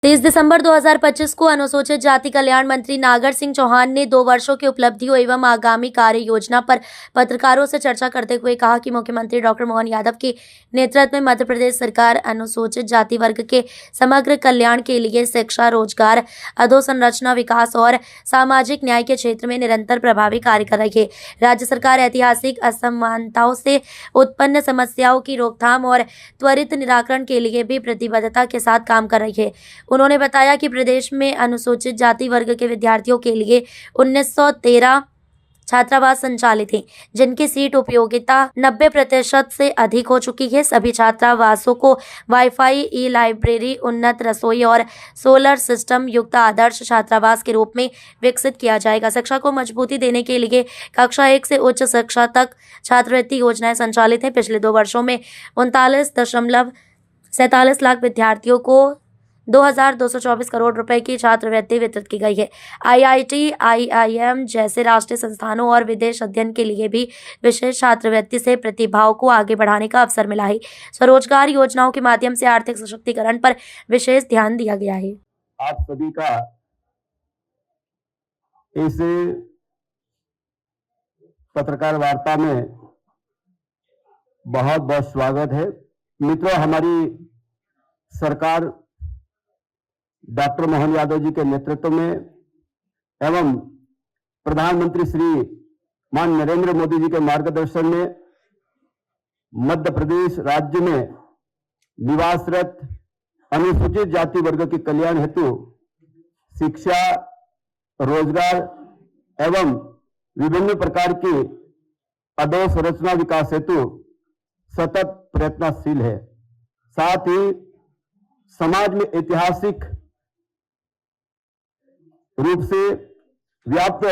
30 दिसंबर 2025 को अनुसूचित जाति कल्याण मंत्री नागर सिंह चौहान ने 2 वर्षों की उपलब्धियों एवं आगामी कार्य योजना पर पत्रकारों से चर्चा करते हुए कहा कि मुख्यमंत्री डॉक्टर मोहन यादव के नेतृत्व में मध्य प्रदेश सरकार अनुसूचित जाति वर्ग के समग्र कल्याण के लिए शिक्षा, रोजगार, अधोसंरचना, विकास और सामाजिक न्याय के क्षेत्र में निरंतर प्रभावी कार्य कर रही है। राज्य सरकार ऐतिहासिक असमानताओं से उत्पन्न समस्याओं की रोकथाम और त्वरित निराकरण के लिए भी प्रतिबद्धता के साथ काम कर रही है। उन्होंने बताया कि प्रदेश में अनुसूचित जाति वर्ग के विद्यार्थियों के लिए 1913 छात्रावास संचालित हैं, जिनकी सीट उपयोगिता 90% से अधिक हो चुकी है। सभी छात्रावासों को वाईफाई, ई लाइब्रेरी, उन्नत रसोई और सोलर सिस्टम युक्त आदर्श छात्रावास के रूप में विकसित किया जाएगा। शिक्षा को मजबूती देने के लिए कक्षा 1 से उच्च शिक्षा तक छात्रवृत्ति योजनाएं संचालित हैं। पिछले 2 वर्षों में 39.47 लाख विद्यार्थियों को 2224 करोड़ रुपए की छात्रवृत्ति वितरित की गई है। IIT, IIM जैसे राष्ट्रीय संस्थानों और विदेश अध्ययन के लिए भी विशेष छात्रवृत्ति से प्रतिभाओं को आगे बढ़ाने का अवसर मिला है। स्वरोजगार योजनाओं के माध्यम से आर्थिक सशक्तिकरण पर विशेष ध्यान दिया गया है। आप सभी का इस पत्रकार वार्ता में बहुत बहुत स्वागत है। मित्रों, हमारी सरकार डॉक्टर मोहन यादव जी के नेतृत्व में एवं प्रधानमंत्री श्री मान नरेंद्र मोदी जी के मार्गदर्शन में मध्य प्रदेश राज्य में निवासरत अनुसूचित जाति वर्ग के कल्याण हेतु शिक्षा, रोजगार एवं विभिन्न प्रकार की अधोसंरचना विकास हेतु सतत प्रयत्नशील है। साथ ही समाज में ऐतिहासिक रूप से व्याप्त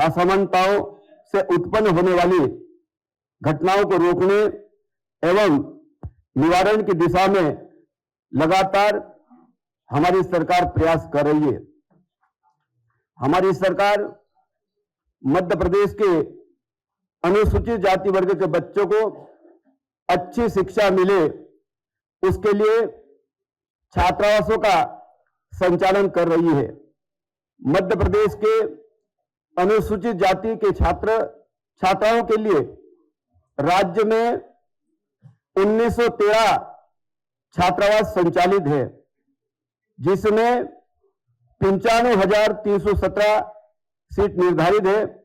असमानताओं से उत्पन्न होने वाली घटनाओं को रोकने एवं निवारण की दिशा में लगातार हमारी सरकार प्रयास कर रही है। हमारी सरकार मध्य प्रदेश के अनुसूचित जाति वर्ग के बच्चों को अच्छी शिक्षा मिले, उसके लिए छात्रावासों का संचालन कर रही है। मध्य प्रदेश के अनुसूचित जाति के छात्राओं के लिए राज्य में 1913 छात्रावास संचालित है, जिसमें 95,317 सीट निर्धारित है।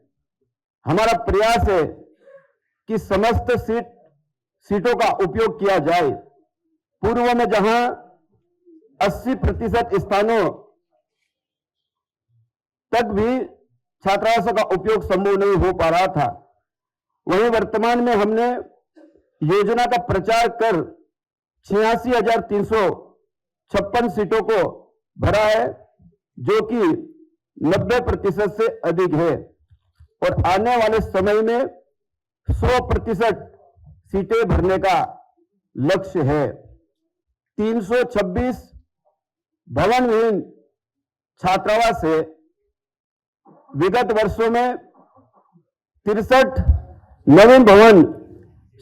हमारा प्रयास है कि समस्त सीटों का उपयोग किया जाए। पूर्व में जहां 80% स्थानों तक भी छात्रावासों का उपयोग संभव नहीं हो पा रहा था, वहीं वर्तमान में हमने योजना का प्रचार कर 86,356 सीटों को भरा है, जो कि 90% से अधिक है और आने वाले समय में 100% सीटें भरने का लक्ष्य है। 326 भवन विहीन छात्रावास है। विगत वर्षों में 63 नवीन भवन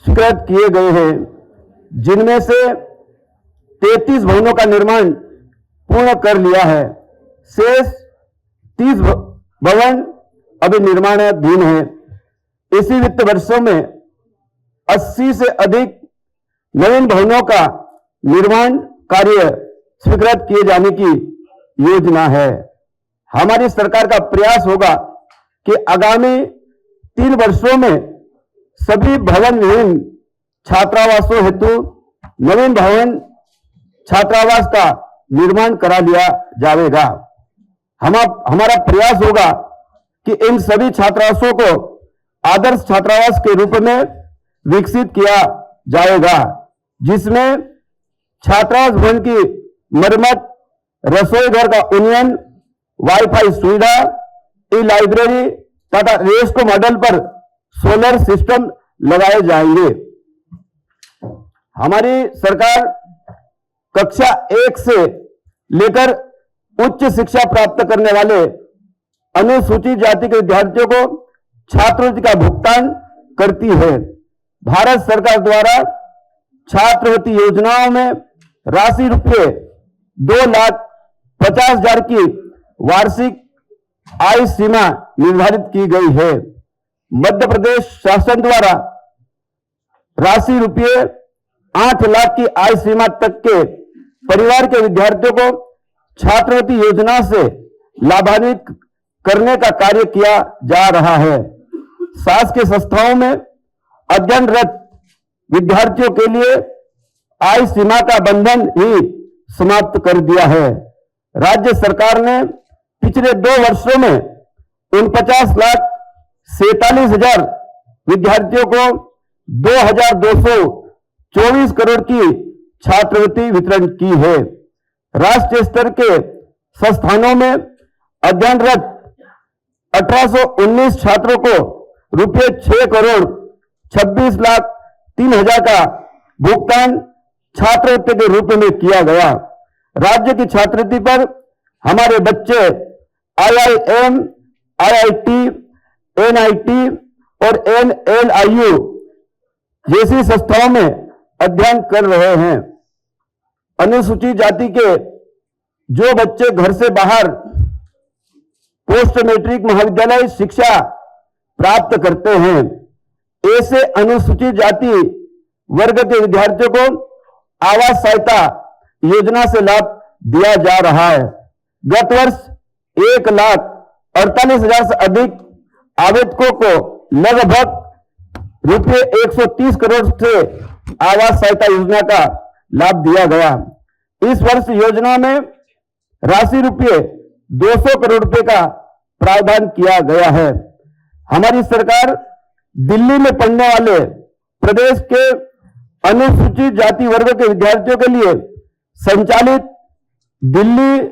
स्वीकृत किए गए हैं, जिनमें से 33 भवनों का निर्माण पूर्ण कर लिया है। शेष 30 भवन अभी निर्माणाधीन है। इसी वित्त वर्षों में 80 से अधिक नवीन भवनों का निर्माण कार्य स्वीकृत किए जाने की योजना है। हमारी सरकार का प्रयास होगा कि आगामी 3 वर्षों में सभी भवन विहीन छात्रावासों हेतु नवीन भवन छात्रावास का निर्माण करा लिया जाएगा। हमारा प्रयास होगा कि इन सभी छात्रावासों को आदर्श छात्रावास के रूप में विकसित किया जाएगा, जिसमें छात्रावास भवन की मरम्मत, रसोई घर का उन्नयन, वाईफाई सुविधा, ई लाइब्रेरी तथा रेस्को मॉडल पर सोलर सिस्टम लगाए जाएंगे। हमारी सरकार कक्षा 1 से लेकर उच्च शिक्षा प्राप्त करने वाले अनुसूचित जाति के विद्यार्थियों को छात्रवृत्ति का भुगतान करती है। भारत सरकार द्वारा छात्रवृत्ति योजनाओं में राशि रुपये 2 लाख 50,000 की वार्षिक आय सीमा निर्धारित की गई है। मध्य प्रदेश शासन द्वारा राशि रुपये 8 लाख की आय सीमा तक के परिवार के विद्यार्थियों को छात्रवृत्ति योजना से लाभान्वित करने का कार्य किया जा रहा है। शासकीय संस्थाओं में अध्ययनरत विद्यार्थियों के लिए आय सीमा का बंधन ही समाप्त कर दिया है। राज्य सरकार ने पिछले 2 वर्षों में 49,47,000 विद्यार्थियों को 2,224 करोड़ की छात्रवृत्ति वितरण की है। राष्ट्रीय स्तर के संस्थानों में अध्ययनरत 1819 छात्रों को रुपये 6,26,03,000 का भुगतान छात्रवृत्ति के रूप में किया गया। राज्य की छात्रवृत्ति पर हमारे बच्चे IIM, IIT, NIT और NLIU जैसी संस्थाओं में अध्ययन कर रहे हैं। अनुसूचित जाति के जो बच्चे घर से बाहर पोस्ट मैट्रिक महाविद्यालय शिक्षा प्राप्त करते हैं, ऐसे अनुसूचित जाति वर्ग के विद्यार्थियों को आवास सहायता योजना से लाभ दिया जा रहा है। गत वर्ष 1,48,000 से अधिक आवेदकों को लगभग रुपये 130 करोड़ से आवास सहायता योजना का लाभ दिया गया। इस वर्ष योजना में राशि रुपये 200 करोड़ रुपए का प्रावधान किया गया है। हमारी सरकार दिल्ली में पढ़ने वाले प्रदेश के अनुसूचित जाति वर्ग के विद्यार्थियों के लिए संचालित दिल्ली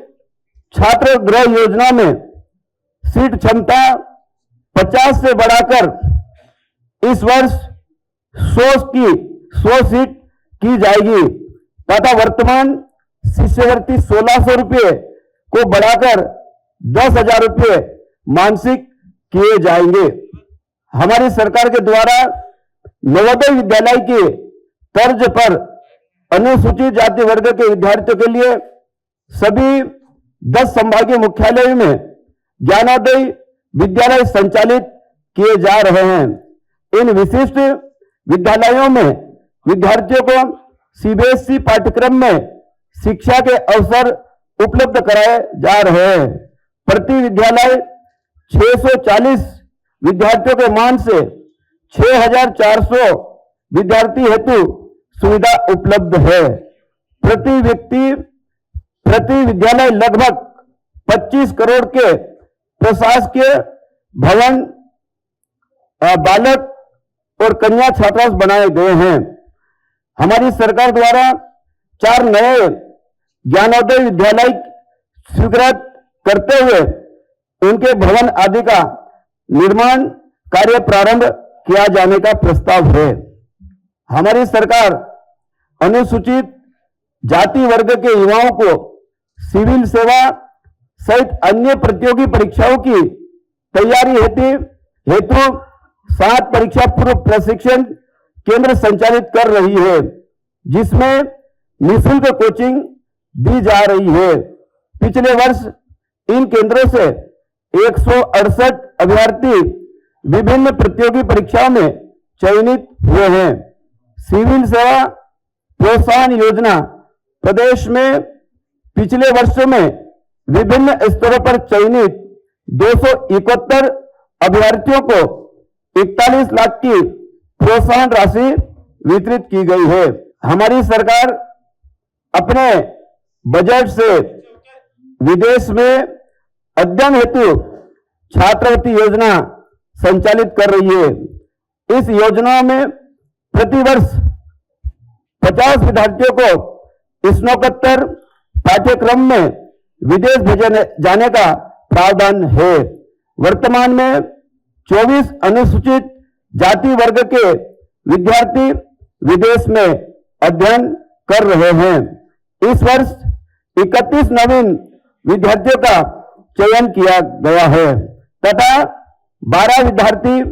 छात्र गृह योजना में सीट क्षमता 50 से बढ़ाकर इस वर्ष 100 सीट की जाएगी तथा वर्तमान शिष्यवृत्ति 1,600 रुपये को बढ़ाकर 10,000 रुपये मानसिक किए जाएंगे। हमारी सरकार के द्वारा नवोदय विद्यालय की तर्ज पर अनुसूचित जाति वर्ग के विद्यार्थियों के लिए सभी 10 संभागीय मुख्यालयों में ज्ञानोदय विद्यालय संचालित किए जा रहे हैं। इन विशिष्ट विद्यालयों में विद्यार्थियों को CBSE पाठ्यक्रम में शिक्षा के अवसर उपलब्ध कराए जा रहे हैं। प्रति विद्यालय 640 विद्यार्थियों के मान से 6,400 विद्यार्थी हेतु सुविधा उपलब्ध है। प्रति व्यक्ति प्रति विद्यालय लगभग 25 करोड़ के प्रशासकीय भवन बालक और कन्या छात्रावास बनाए गए हैं। हमारी सरकार द्वारा 4 नए ज्ञानोदय विद्यालय स्वीकृत करते हुए उनके भवन आदि का निर्माण कार्य प्रारंभ किया जाने का प्रस्ताव है। हमारी सरकार अनुसूचित जाति वर्ग के युवाओं को सिविल सेवा सहित अन्य प्रतियोगी परीक्षाओं की तैयारी हेतु 7 परीक्षा पूर्व प्रशिक्षण केंद्र संचालित कर रही है, जिसमें निःशुल्क कोचिंग दी जा रही है। पिछले वर्ष इन केंद्रों से 168 अभ्यर्थी विभिन्न प्रतियोगी परीक्षाओं में चयनित हुए हैं। सिविल सेवा प्रोत्साहन योजना प्रदेश में पिछले वर्षों में विभिन्न स्तरों पर चयनित 271 अभ्यर्थियों को 41 लाख की प्रोत्साहन राशि वितरित की गई है। हमारी सरकार अपने बजट से विदेश में अध्ययन हेतु छात्रवृत्ति योजना संचालित कर रही है। इस योजना में प्रतिवर्ष 50 विद्यार्थियों को स्नातकोत्तर पाठ्यक्रम में विदेश भेजे जाने का प्रावधान है। वर्तमान में 24 अनुसूचित जाति वर्ग के विद्यार्थी विदेश में अध्ययन कर रहे हैं। इस वर्ष 31 नवीन विद्यार्थियों का चयन किया गया है तथा 12 विद्यार्थी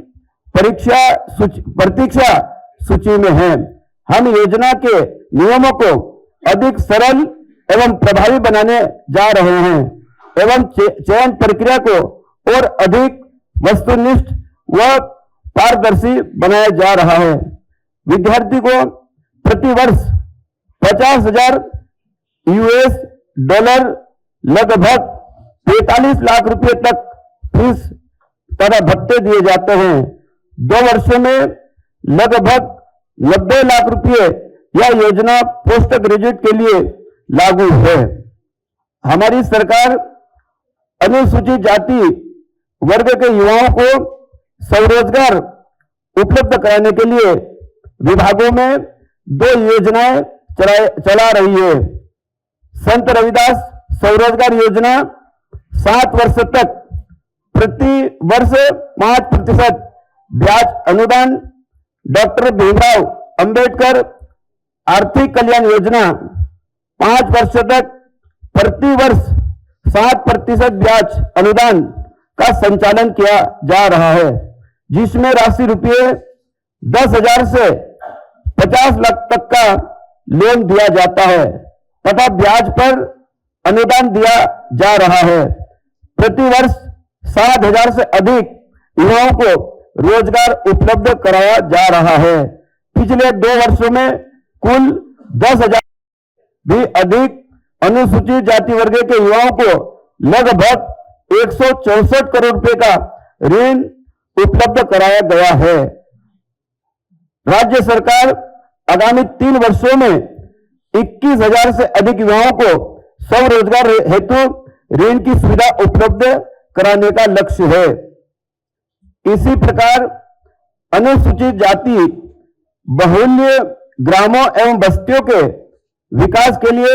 प्रतीक्षा सूची में हैं। हम योजना के नियमों को अधिक सरल एवं प्रभावी बनाने जा रहे हैं एवं चयन प्रक्रिया को और अधिक वस्तुनिष्ठ व पारदर्शी बनाया जा रहा है। विद्यार्थी को प्रति वर्ष 50,000 यूएस डॉलर लगभग 45 लाख रुपए तक फीस तथा भत्ते दिए जाते हैं। 2 वर्षों में लगभग 90 लाख रुपए यह योजना पोस्ट ग्रेजुएट के लिए लागू है। हमारी सरकार अनुसूचित जाति वर्ग के युवाओं को स्वरोजगार उपलब्ध कराने के लिए विभागों में 2 योजनाएं चला रही है। संत रविदास स्वरोजगार योजना 7 वर्ष तक प्रति वर्ष 5% ब्याज अनुदान, डॉक्टर भीमराव अंबेडकर आर्थिक कल्याण योजना 5 वर्ष तक प्रति वर्ष 7% ब्याज अनुदान का संचालन किया जा रहा है, जिसमें राशि रुपये 10,000 से 50 लाख तक का लोन दिया जाता है तथा ब्याज पर अनुदान दिया जा रहा है। प्रति वर्ष 7,000 से अधिक युवाओं को रोजगार उपलब्ध कराया जा रहा है। पिछले 2 वर्षों में कुल 10,000 भी अधिक अनुसूचित जाति वर्ग के युवाओं को लगभग 164 करोड़ रुपए का ऋण उपलब्ध कराया गया है। राज्य सरकार आगामी 3 वर्षों में 21,000 से अधिक युवाओं को स्वरोजगार हेतु ऋण की सुविधा उपलब्ध कराने का लक्ष्य है। इसी प्रकार अनुसूचित जाति बहुल्य ग्रामों एवं बस्तियों के विकास के लिए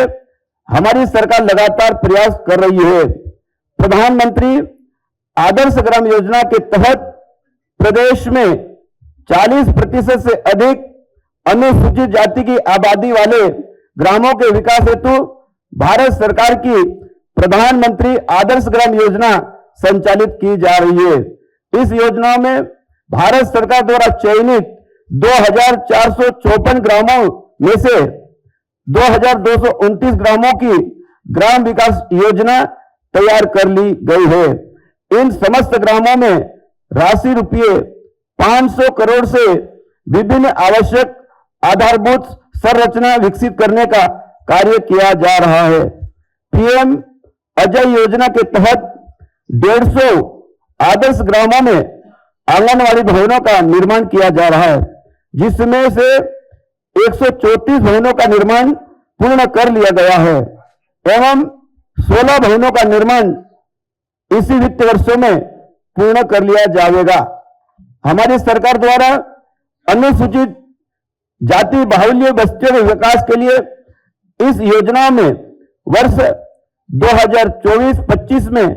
हमारी सरकार लगातार प्रयास कर रही है। प्रधानमंत्री आदर्श ग्राम योजना के तहत प्रदेश में 40% से अधिक अनुसूचित जाति की आबादी वाले ग्रामों के विकास हेतु भारत सरकार की प्रधानमंत्री आदर्श ग्राम योजना संचालित की जा रही है। इस योजना में भारत सरकार द्वारा चयनित 2,454 ग्रामों में से 2,229 ग्रामों की ग्राम विकास योजना तैयार कर ली गई है। इन समस्त ग्रामों में राशि रुपये 500 करोड़ से विभिन्न आवश्यक आधारभूत संरचना विकसित करने का कार्य किया जा रहा है। पीएम अजय योजना के तहत 150 आदर्श ग्रामों में आंगनवाड़ी भवनों का निर्माण किया जा रहा है, जिसमें से 134 भवनों का निर्माण पूर्ण कर लिया गया है एवं 16 भवनों का निर्माण इसी वित्त वर्षों में पूर्ण कर लिया जाएगा। हमारी सरकार द्वारा अनुसूचित जाति बाहुल्य बस्तियों के विकास के लिए इस योजना में वर्ष 2024-25 में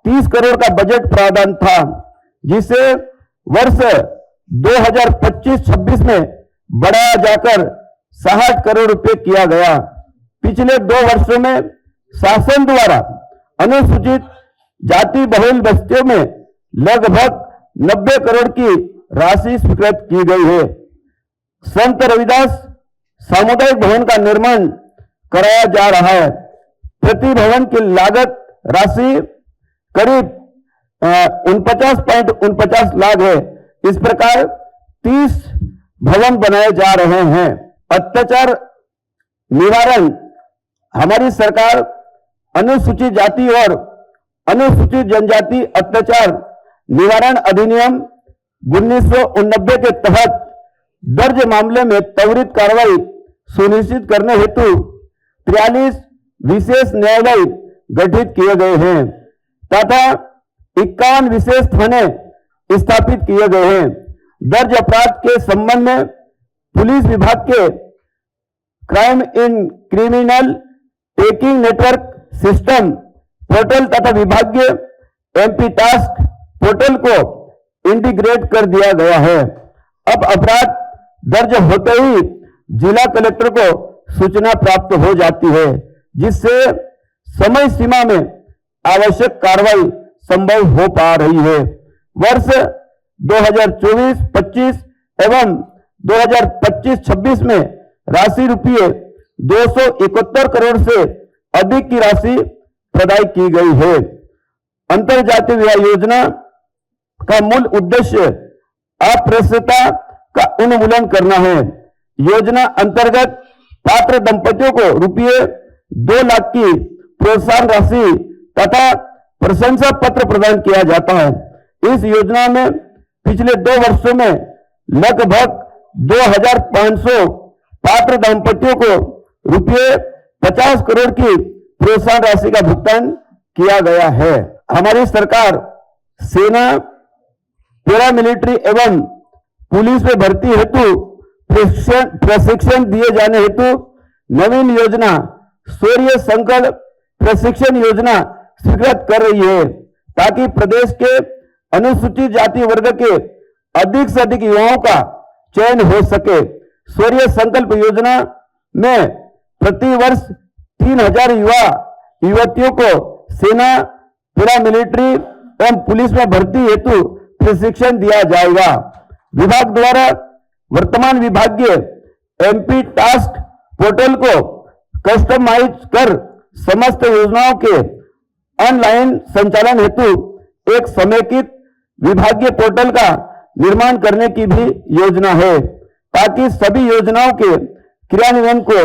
30 करोड़ का बजट प्रावधान था, जिसे वर्ष 2025-26 में बढ़ाया जाकर 60 करोड़ रुपए किया गया। पिछले 2 वर्षों में शासन द्वारा अनुसूचित जाति बहुल बस्तियों में लगभग 90 करोड़ की राशि स्वीकृत की गई है। संत रविदास सामुदायिक भवन का निर्माण कराया जा रहा है। प्रति भवन की लागत राशि करीब 49.49 लाख है। इस प्रकार 30 भवन बनाए जा रहे हैं। अत्याचार निवारण हमारी सरकार अनुसूचित जाति और अनुसूचित जनजाति अत्याचार निवारण अधिनियम 1989 के तहत दर्ज मामले में त्वरित कार्रवाई सुनिश्चित करने हेतु 43 विशेष न्यायालय गठित किए गए हैं तथा 51 विशेष थाने स्थापित किए गए हैं। दर्ज अपराध के संबंध में पुलिस विभाग के crime in criminal taking network system portal तथा विभागीय एमपी टास्क पोर्टल को इंटीग्रेट कर दिया गया है। अब अपराध दर्ज होते ही जिला कलेक्टर को सूचना प्राप्त हो जाती है, जिससे समय सीमा में आवश्यक कार्रवाई संभव हो पा रही है। वर्ष 2024-25 एवं 2025-26 में राशि रुपये 271 करोड़ से अधिक की राशि प्रदान की गई है। अंतरजातीय विवाह योजना का मूल उद्देश्य अप्रसन्नता का उन्मूलन करना है। योजना अंतर्गत पात्र दंपतियों को रुपये 2 लाख की प्रोत्साहन राशि तथा प्रशंसा पत्र प्रदान किया जाता है। इस योजना में पिछले 2 वर्षों में लगभग 2500 पात्र दंपतियों को रुपये 50 करोड़ की प्रोत्साहन राशि का भुगतान किया गया है। हमारी सरकार सेना, पैरामिलिट्री एवं पुलिस में भर्ती हेतु प्रशिक्षण दिए जाने हेतु नवीन योजना शौर्य संकल्प प्रशिक्षण योजना स्वीकृत कर रही है, ताकि प्रदेश के अनुसूचित जाति वर्ग के अधिक से अधिक युवाओं का चयन हो सके। शौर्य संकल्प योजना में प्रति वर्ष 3000 युवा युवतियों को सेना, पैरामिलिट्री एवं पुलिस में भर्ती हेतु प्रशिक्षण दिया जाएगा। विभाग द्वारा वर्तमान विभागीय एमपी टास्क पोर्टल को कस्टमाइज कर समस्त योजनाओं के ऑनलाइन संचालन हेतु एक समेकित विभागीय पोर्टल का निर्माण करने की भी योजना है, ताकि सभी योजनाओं के क्रियान्वयन को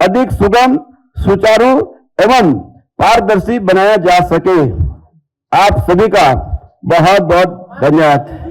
अधिक सुगम, सुचारू एवं पारदर्शी बनाया जा सके। आप सभी का बहुत बहुत धन्यवाद।